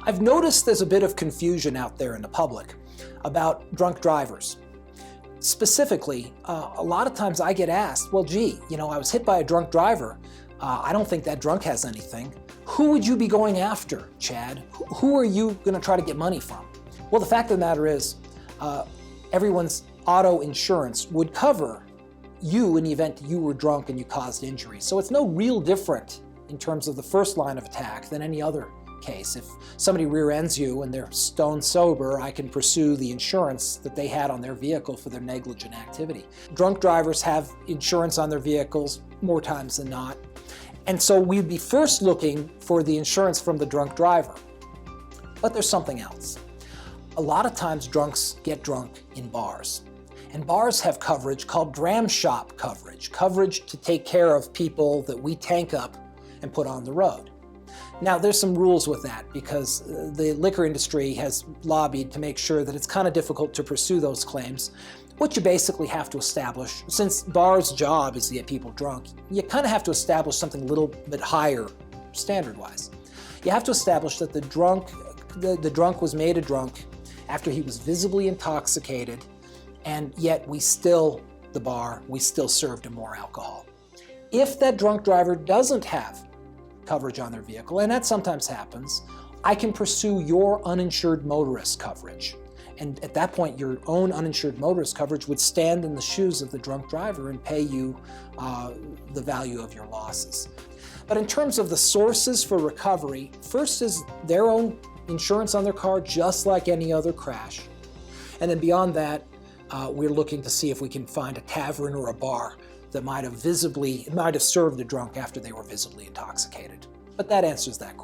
I've noticed there's a bit of confusion out there in the public about drunk drivers. Specifically, a lot of times I get asked, well, gee, I was hit by a drunk driver. I don't think that drunk has anything. Who would you be going after, Chad? Who are you going to try to get money from? Well, the fact of the matter is, everyone's auto insurance would cover you in the event you were drunk and you caused injury. So it's no real different in terms of the first line of attack than any other case. If somebody rear-ends you and they're stone sober, I can pursue the insurance that they had on their vehicle for their negligent activity. Drunk drivers have insurance on their vehicles more times than not. And so we'd be first looking for the insurance from the drunk driver. But there's something else. A lot of times drunks get drunk in bars. And bars have coverage called dram shop coverage to take care of people that we tank up and put on the road. Now, there's some rules with that because the liquor industry has lobbied to make sure that it's kind of difficult to pursue those claims. What you basically have to establish, since bars' job is to get people drunk, you kind of have to establish something a little bit higher standard-wise. You have to establish that the drunk was made a drunk after he was visibly intoxicated, and yet we still served him more alcohol. If that drunk driver doesn't have coverage on their vehicle, and that sometimes happens, I can pursue your uninsured motorist coverage. And at that point, your own uninsured motorist coverage would stand in the shoes of the drunk driver and pay you the value of your losses. But in terms of the sources for recovery, first is their own insurance on their car, just like any other crash. And then beyond that, we're looking to see if we can find a tavern or a bar that might have served the drunk after they were visibly intoxicated. But that answers that question.